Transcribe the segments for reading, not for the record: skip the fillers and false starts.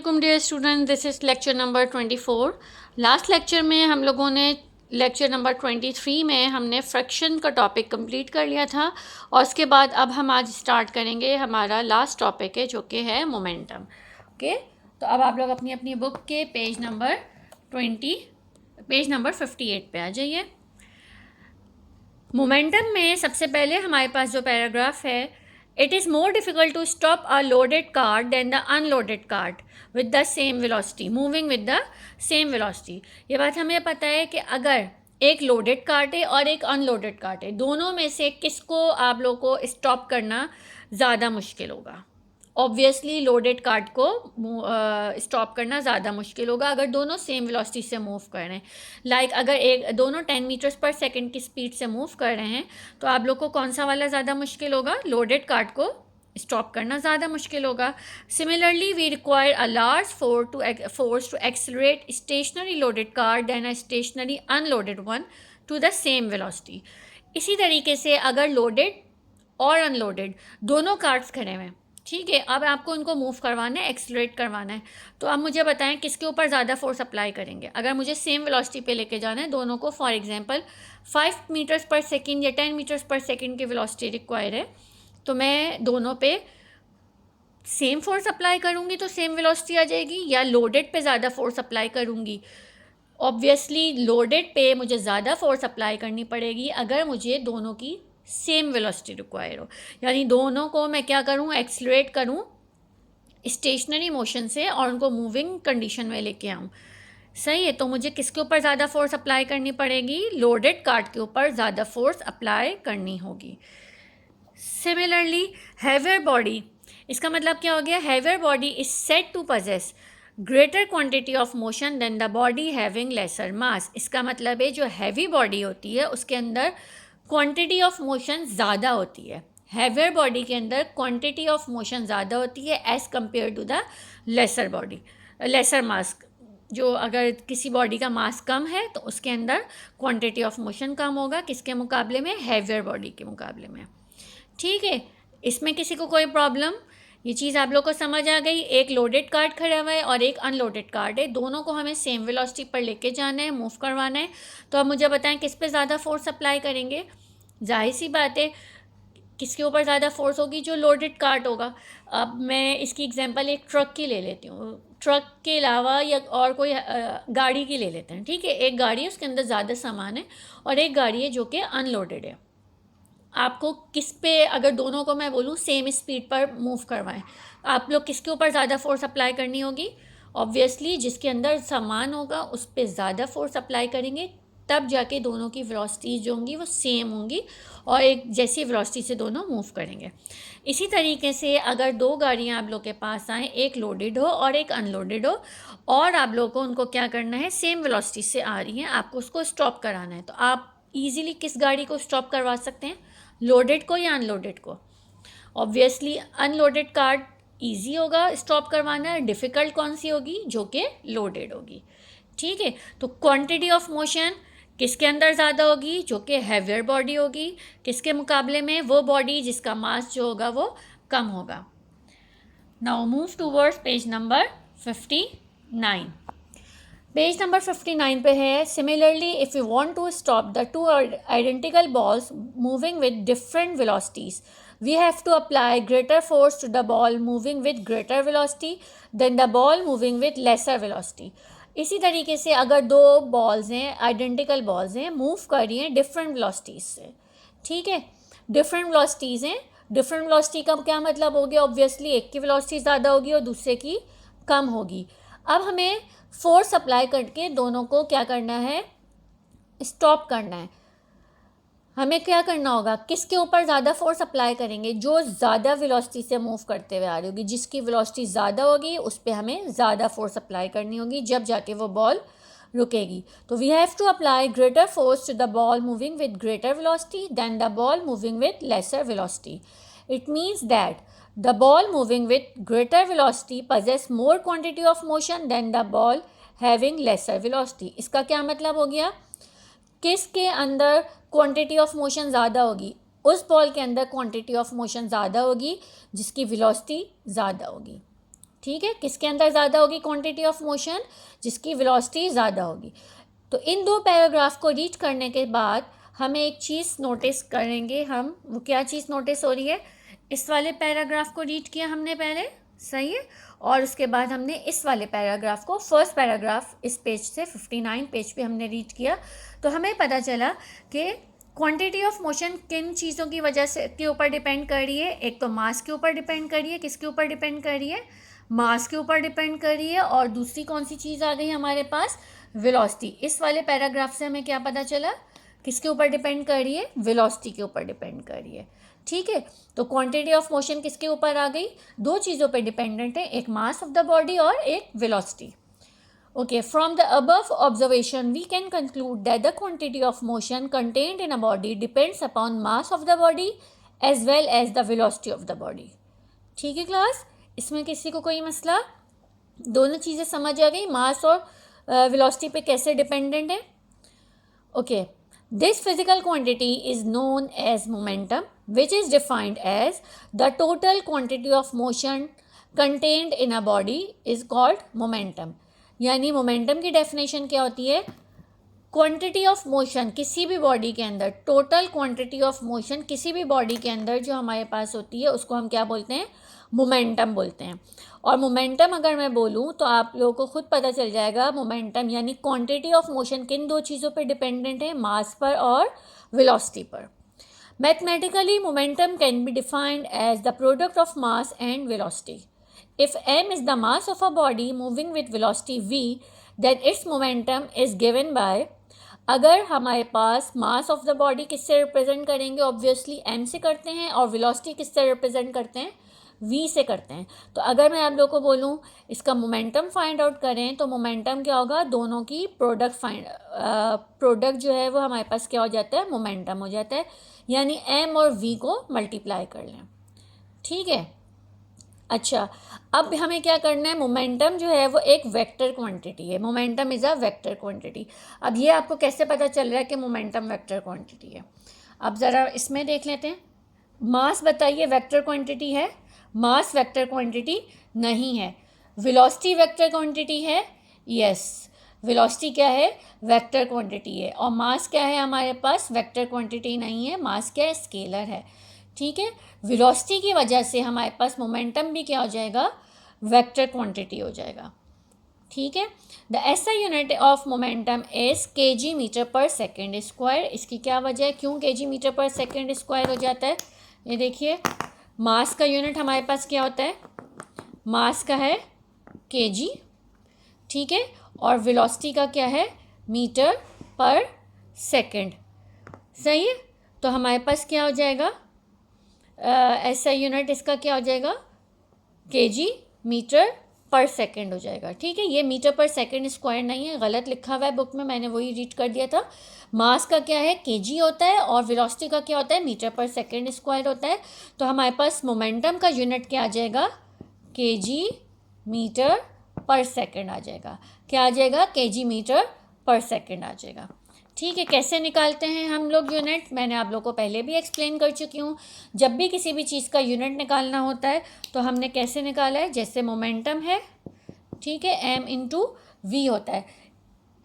वालेकुम dear student, this is lecture number 24। Last lecture में हम लोगों ने लेक्चर नंबर 23 में हमने फ्रैक्शन का टॉपिक कंप्लीट कर लिया था और उसके बाद अब हम आज स्टार्ट करेंगे हमारा लास्ट टॉपिक है जो कि है मोमेंटम। ओके, तो अब आप लोग अपनी अपनी बुक के पेज नंबर 58 पे आ जाइए। मोमेंटम में सबसे पहले हमारे पास जो पैराग्राफ है, it is more difficult to stop a loaded cart than the unloaded cart with the same velocity moving with the same velocity. ये बात हमें पता है कि अगर एक लोडेड कार्ट है और एक अनलोडेड कार्ट है, दोनों में से किसको आप लोग को स्टॉप करना ज़्यादा मुश्किल होगा। ऑब्वियसली लोडेड कार्ट को स्टॉप करना ज़्यादा मुश्किल होगा अगर दोनों सेम वेलोसिटी से मूव कर रहे हैं। अगर एक दोनों 10 मीटर्स पर सेकंड की स्पीड से मूव कर रहे हैं तो आप लोग को कौन सा वाला ज़्यादा मुश्किल होगा? लोडेड कार्ट को स्टॉप करना ज़्यादा मुश्किल होगा। Similarly we require a large force to accelerate stationary loaded cart than a stationary unloaded one to the same velocity. इसी तरीके से अगर लोडेड और अनलोडेड दोनों कार्ट्स खड़े हुए हैं, ठीक है, अब आपको इनको मूव करवाना है, एक्सलरेट करवाना है, तो अब मुझे बताएं किसके ऊपर ज़्यादा फोर्स अप्लाई करेंगे। अगर मुझे सेम वेलोसिटी पे लेके जाना है दोनों को, फॉर एग्जांपल 5 मीटर्स पर सेकंड या 10 मीटर्स पर सेकंड की वेलोसिटी रिक्वायर है, तो मैं दोनों पे सेम फोर्स अप्लाई करूँगी तो सेम वेलोसिटी आ जाएगी, या लोडेड पे ज़्यादा फोर्स अप्लाई करूँगी। ऑब्वियसली लोडेड पे मुझे ज़्यादा फोर्स अप्लाई करनी पड़ेगी अगर मुझे दोनों की सेम वेलोसिटी रिक्वायर हो, यानी दोनों को मैं क्या करूँ, एक्सलरेट करूँ स्टेशनरी मोशन से और उनको मूविंग कंडीशन में लेके आऊँ। सही है, तो मुझे किसके ऊपर ज़्यादा फोर्स अप्लाई करनी पड़ेगी? लोडेड कार्ट के ऊपर ज़्यादा फोर्स अप्लाई करनी होगी। सिमिलरली हैवियर बॉडी, इसका मतलब क्या हो गया? Heavier body is said to possess greater quantity of motion than the body having lesser mass. इसका मतलब है जो हैवी बॉडी होती है उसके अंदर क्वांटिटी ऑफ मोशन ज़्यादा होती है। हैवियर बॉडी के अंदर क्वांटिटी ऑफ मोशन ज़्यादा होती है as compared to the lesser mass. जो अगर किसी बॉडी का मास कम है तो उसके अंदर क्वांटिटी ऑफ मोशन कम होगा, किसके मुकाबले में? हैवियर बॉडी के मुकाबले में। ठीक है, इसमें किसी को कोई प्रॉब्लम? ये चीज़ आप लोग को समझ आ गई। एक लोडेड कार्ट खड़ा हुआ है और एक अनलोडेड कार्ट है, दोनों को हमें सेम वेलोसिटी पर लेके जाना है, मूव करवाना है। तो अब मुझे बताएं किस पे ज़्यादा फोर्स अप्लाई करेंगे? जाहिर सी बात है किसके ऊपर ज़्यादा फोर्स होगी? जो लोडेड कार्ट होगा। अब मैं इसकी एग्जांपल एक ट्रक की ले लेती हूँ, ट्रक के अलावा या और कोई गाड़ी की ले लेते हैं। ठीक है, एक गाड़ी है उसके अंदर ज़्यादा सामान है और एक गाड़ी है जो कि अनलोडेड है। आपको किस पे, अगर दोनों को मैं बोलूँ सेम स्पीड पर मूव करवाएं, आप लोग किसके ऊपर ज़्यादा फोर्स अप्लाई करनी होगी? ऑब्वियसली जिसके अंदर सामान होगा उस पर ज़्यादा फोर्स अप्लाई करेंगे, तब जाके दोनों की वेलोसिटीज़ जो होंगी वो सेम होंगी और एक जैसी वेलोसिटी से दोनों मूव करेंगे। इसी तरीके से अगर दो गाड़ियाँ आप लोग के पास आएँ, एक लोडेड हो और एक अनलोडेड हो, और आप लोग को उनको क्या करना है, सेम वेलोसिटी से आ रही हैं, आपको उसको स्टॉप कराना है, तो आप ईजिली किस गाड़ी को स्टॉप करवा सकते हैं? लोडेड को या अनलोडेड को? ऑब्वियसली अनलोडेड कार्ट ईजी होगा स्टॉप करवाना, डिफ़िकल्ट कौन सी होगी? जो कि लोडेड होगी। ठीक है, तो क्वांटिटी ऑफ मोशन किसके अंदर ज़्यादा होगी? जो कि हैवियर बॉडी होगी। किसके मुकाबले में? वो बॉडी जिसका मास जो होगा वो कम होगा। Now move towards page number 59। Page number 59 पे है, similarly if you want to stop the two identical balls moving with different velocities, we have to apply greater force to the ball moving with greater velocity then the ball moving with lesser velocity. इसी तरीके से अगर दो balls हैं, identical balls हैं, move कर रही हैं डिफरेंट वेलोसिटीज से, ठीक है, डिफरेंट वेलोसिटीज़ हैं, डिफरेंट वेलोसिटी का क्या मतलब हो गया? ऑब्वियसली एक की वेलोसिटी ज़्यादा होगी और दूसरे की कम होगी। अब हमें फोर्स अप्लाई करके दोनों को क्या करना है? स्टॉप करना है। हमें क्या करना होगा? किसके ऊपर ज़्यादा फोर्स अप्लाई करेंगे? जो ज़्यादा वेलोसिटी से मूव करते हुए आ रही होगी, जिसकी वेलोसिटी ज़्यादा होगी उस पर हमें ज़्यादा फोर्स अप्लाई करनी होगी, जब जाके वो बॉल रुकेगी। तो we have to apply greater force to the ball moving with greater velocity than the ball moving with lesser velocity. It means that the ball moving with greater velocity possess more quantity of motion than the ball having lesser velocity। इसका क्या मतलब हो गया? किसके अंदर quantity of motion ज़्यादा होगी? उस बॉल के अंदर क्वांटिटी ऑफ मोशन ज़्यादा होगी जिसकी वेलोसिटी ज़्यादा होगी। ठीक है, किसके अंदर ज़्यादा होगी क्वांटिटी ऑफ मोशन? जिसकी वेलोसिटी ज़्यादा होगी। तो इन दो पैराग्राफ को रीड करने के बाद हमें एक चीज़ नोटिस करेंगे हम, वो क्या चीज़ नोटिस हो रही है? इस वाले पैराग्राफ को रीड किया हमने पहले, सही है, और उसके बाद हमने इस वाले पैराग्राफ को, फर्स्ट पैराग्राफ इस पेज से 59 पेज पे हमने रीड किया। तो हमें पता चला कि क्वांटिटी ऑफ मोशन किन चीज़ों की वजह से के ऊपर डिपेंड कर रही है? एक तो मास के ऊपर डिपेंड कर रही है। किसके ऊपर डिपेंड कर रही है? मास के ऊपर डिपेंड कर रही है। और दूसरी कौन सी चीज़ आ गई हमारे पास? वेलोसिटी। इस वाले पैराग्राफ से हमें क्या पता चला? किसके ऊपर डिपेंड कर रही है? वेलोसिटी के ऊपर डिपेंड कर रही है। ठीक है, तो क्वांटिटी ऑफ मोशन किसके ऊपर आ गई? दो चीज़ों पर डिपेंडेंट है, एक मास ऑफ द बॉडी और एक velocity. Okay, from the above observation, we can conclude that the quantity of motion contained in a body depends upon mass of the body as well as the velocity of the body. ठीक है class, इसमें किसी को कोई मसला? दोनों चीज़ें समझ आ गई, मास और वेलोसिटी पे कैसे डिपेंडेंट है? Okay, this physical quantity is known as momentum, which is defined as the total quantity of motion contained in a body is called momentum. यानी मोमेंटम की डेफिनेशन क्या होती है? क्वांटिटी ऑफ मोशन किसी भी बॉडी के अंदर, टोटल क्वांटिटी ऑफ मोशन किसी भी बॉडी के अंदर जो हमारे पास होती है उसको हम क्या बोलते हैं? मोमेंटम बोलते हैं। और मोमेंटम अगर मैं बोलूँ तो आप लोगों को खुद पता चल जाएगा, मोमेंटम यानी क्वांटिटी ऑफ मोशन किन दो चीज़ों पर डिपेंडेंट है? मास पर और वेलोसिटी पर। Mathematically momentum can be defined as the product of mass and velocity. If m is the mass of a body moving with velocity v, then its momentum is given by, अगर हमारे पास mass of the body किससे represent करेंगे? Obviously m से करते हैं, और velocity किससे represent करते हैं? v से करते हैं। तो अगर मैं आप लोग को बोलूँ इसका मोमेंटम फाइंड आउट करें तो मोमेंटम क्या होगा? दोनों की प्रोडक्ट जो है वो हमारे पास क्या हो जाता है? मोमेंटम हो जाता है। यानी m और v को मल्टीप्लाई कर लें। ठीक है, अच्छा, अब हमें क्या करना है? मोमेंटम जो है वो एक वेक्टर क्वांटिटी है। Momentum is a vector quantity. अब ये आपको कैसे पता चल रहा है कि मोमेंटम वेक्टर क्वांटिटी है? अब ज़रा इसमें देख लेते हैं। मास बताइए वेक्टर क्वांटिटी है? मास वेक्टर क्वांटिटी नहीं है। वेलोसिटी वेक्टर क्वांटिटी है? यस, वेलोसिटी क्या है? वेक्टर क्वांटिटी है। और मास क्या है हमारे पास? वेक्टर क्वांटिटी नहीं है। मास क्या है? स्केलर है। ठीक है, वेलोसिटी की वजह से हमारे पास मोमेंटम भी क्या हो जाएगा? वेक्टर क्वांटिटी हो जाएगा। ठीक है, the SI unit of momentum is KG meter per second square. इसकी क्या वजह है? क्यों KG meter per second square हो जाता है? ये देखिए, मास का यूनिट हमारे पास क्या होता है? मास का है केजी, ठीक है, और वेलोसिटी का क्या है? Metre per second. सही है, तो हमारे पास क्या हो जाएगा? ऐसा यूनिट इसका क्या हो जाएगा? केजी मीटर पर सेकंड हो जाएगा। ठीक है, ये मीटर पर सेकंड स्क्वायर नहीं है, गलत लिखा हुआ है बुक में, मैंने वही रीड कर दिया था। मास का क्या है? केजी होता है, और वेलोसिटी का क्या होता है? मीटर पर सेकंड स्क्वायर होता है। तो हमारे पास मोमेंटम का यूनिट क्या आ जाएगा? केजी मीटर पर सेकंड आ जाएगा। क्या आ जाएगा? केजी मीटर पर सेकंड आ जाएगा। ठीक है, कैसे निकालते हैं हम लोग यूनिट? मैंने आप लोग को पहले भी एक्सप्लेन कर चुकी हूँ। जब भी किसी भी चीज़ का यूनिट निकालना होता है तो हमने कैसे निकाला है? जैसे मोमेंटम है, ठीक है, m इंटू वी होता है।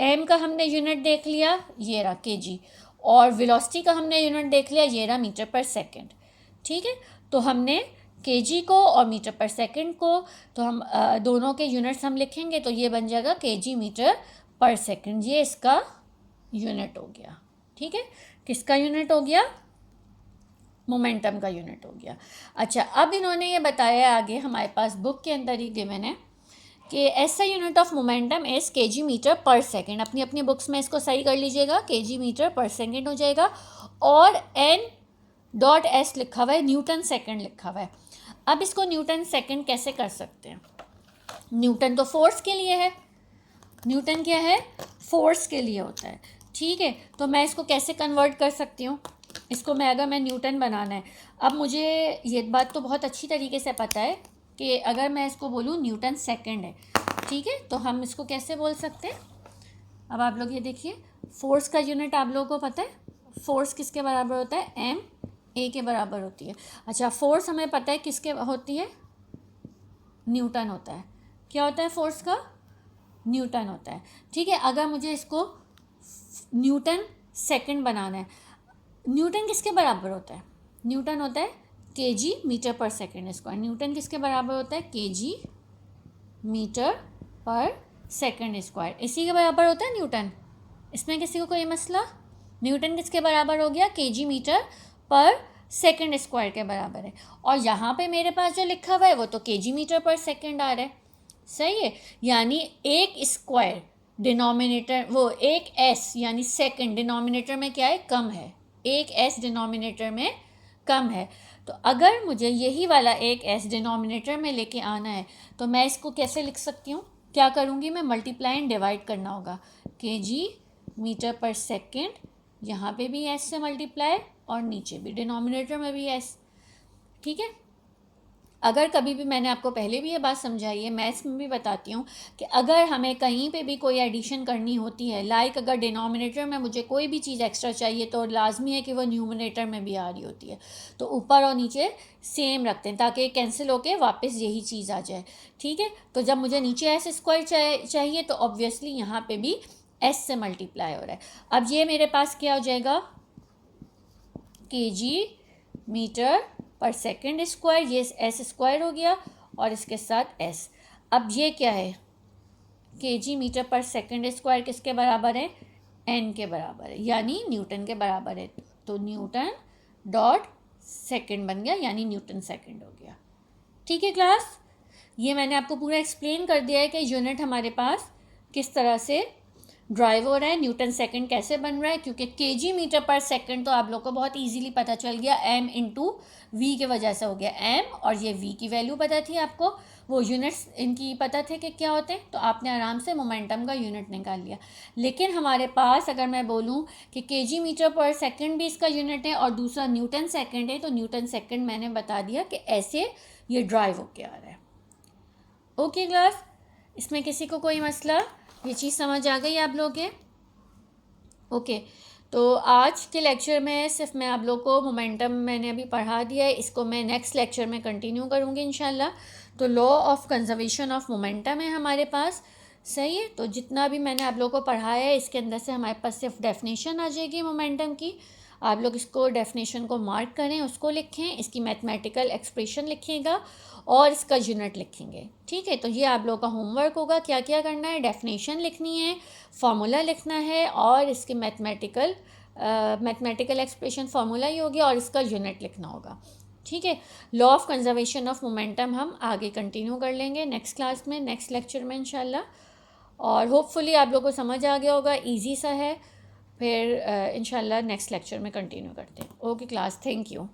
m का हमने यूनिट देख लिया, ये रहा केजी, और वेलोसिटी का हमने यूनिट देख लिया, ये रहा मीटर पर सेकेंड। ठीक है, तो हमने केजी को और मीटर पर सेकेंड को, तो हम दोनों के यूनिट्स हम लिखेंगे तो ये बन जाएगा केजी मीटर पर सेकेंड। ये इसका यूनिट हो गया। ठीक है, किसका यूनिट हो गया? मोमेंटम का यूनिट हो गया। अच्छा, अब इन्होंने ये बताया आगे हमारे पास बुक के अंदर ही गिवन है कि ऐसा unit of momentum is KG meter per second. अपनी अपनी बुक्स में इसको सही कर लीजिएगा, केजी मीटर पर सेकेंड हो जाएगा। और n.s लिखा हुआ है, न्यूटन सेकेंड लिखा हुआ है। अब इसको न्यूटन सेकेंड कैसे कर सकते हैं? न्यूटन तो फोर्स के लिए है, न्यूटन क्या है? फोर्स के लिए होता है। ठीक है, तो मैं इसको कैसे कन्वर्ट कर सकती हूँ? इसको अगर मैं न्यूटन बनाना है, अब मुझे ये बात तो बहुत अच्छी तरीके से पता है कि अगर मैं इसको बोलूँ न्यूटन सेकंड है, ठीक है, तो हम इसको कैसे बोल सकते हैं? अब आप लोग ये देखिए, फोर्स का यूनिट आप लोगों को पता है, फोर्स किसके बराबर होता है? एम ए के बराबर होती है। अच्छा, फोर्स हमें पता है किसके होती है? न्यूटन होता है। क्या होता है फोर्स का? न्यूटन होता है। ठीक है, अगर मुझे इसको न्यूटन सेकंड बनाना है, न्यूटन किसके बराबर होता है? न्यूटन होता है केजी मीटर पर सेकंड स्क्वायर। न्यूटन किसके बराबर होता है? केजी मीटर पर सेकंड स्क्वायर, इसी के बराबर होता है न्यूटन। इसमें किसी को कोई मसला? न्यूटन किसके बराबर हो गया? केजी मीटर पर सेकंड स्क्वायर के बराबर है। और यहाँ पे मेरे पास जो लिखा हुआ है वो तो केजी मीटर पर सेकंड आ रहा है, सही है। यानी एक स्क्वायर डिनोमिनेटर, वो एक एस यानी सेकंड डिनोमिनेटर में क्या है? कम है। एक एस डिनोमिनेटर में कम है। तो अगर मुझे यही वाला एक एस डिनोमिनेटर में लेके आना है तो मैं इसको कैसे लिख सकती हूँ? क्या करूँगी मैं? मल्टीप्लाई एंड डिवाइड करना होगा। केजी मीटर पर सेकंड, यहाँ पे भी एस से मल्टीप्लाई और नीचे भी डिनोमिनेटर में भी एस। ठीक है, अगर कभी भी, मैंने आपको पहले भी ये बात समझाई है, मैथ्स में भी बताती हूँ कि अगर हमें कहीं पे भी कोई एडिशन करनी होती है, लाइक अगर डिनोमिनेटर में मुझे कोई भी चीज़ एक्स्ट्रा चाहिए तो लाजमी है कि वो न्यूमिनेटर में भी आ रही होती है, तो ऊपर और नीचे सेम रखते हैं ताकि कैंसिल होके वापस यही चीज़ आ जाए। ठीक है, तो जब मुझे नीचे एस स्क्वायर चाहिए तो ऑब्वियसली यहाँ पर भी एस से मल्टीप्लाई हो रहा है। अब ये मेरे पास क्या हो जाएगा? केजी मीटर पर सेकंड स्क्वायर, ये एस स्क्वायर हो गया और इसके साथ एस। अब ये क्या है? केजी मीटर पर सेकंड स्क्वायर किसके बराबर है? एन के बराबर है, यानी न्यूटन के बराबर है। तो न्यूटन डॉट सेकंड बन गया, यानी न्यूटन सेकंड हो गया। ठीक है क्लास, ये मैंने आपको पूरा एक्सप्लेन कर दिया है कि यूनिट हमारे पास किस तरह से ड्राइव हो रहा है, न्यूटन सेकंड कैसे बन रहा है। क्योंकि केजी मीटर पर सेकंड तो आप लोग को बहुत इजीली पता चल गया, एम इंटू वी के वजह से हो गया एम, और ये वी की वैल्यू पता थी आपको, वो यूनिट्स इनकी पता थे कि क्या होते हैं, तो आपने आराम से मोमेंटम का यूनिट निकाल लिया। लेकिन हमारे पास अगर मैं बोलूँ कि केजी मीटर पर सेकंड भी इसका यूनिट है और दूसरा न्यूटन सेकंड है, तो न्यूटन सेकंड मैंने बता दिया कि ऐसे ये ड्राइव होके आ रहा है। ओके क्लास, इसमें किसी को कोई मसला? ये चीज़ समझ आ गई आप लोग के? ओके, तो आज के लेक्चर में सिर्फ मैं आप लोग को मोमेंटम मैंने अभी पढ़ा दिया है, इसको मैं नेक्स्ट लेक्चर में कंटिन्यू करूँगी इंशाल्लाह। तो law of conservation of momentum है हमारे पास, सही है। तो जितना भी मैंने आप लोग को पढ़ाया है इसके अंदर से हमारे पास सिर्फ डेफिनेशन आ जाएगी मोमेंटम की। आप लोग इसको डेफिनेशन को मार्क करें, उसको लिखें, इसकी मैथमेटिकल एक्सप्रेशन लिखिएगा और इसका यूनिट लिखेंगे। ठीक है, तो ये आप लोगों का होमवर्क होगा। क्या क्या करना है? डेफिनेशन लिखनी है, फार्मूला लिखना है और इसके मैथमेटिकल एक्सप्रेशन फार्मूला ही होगी और इसका यूनिट लिखना होगा। ठीक है, law of conservation of momentum हम आगे कंटिन्यू कर लेंगे नेक्स्ट क्लास में, नेक्स्ट लेक्चर में इंशाल्लाह। और होपफुली आप लोगों को समझ आ गया होगा, ईजी सा है। फिर इंशाल्लाह नेक्स्ट लेक्चर में कंटिन्यू करते हैं। Okay class, thank you.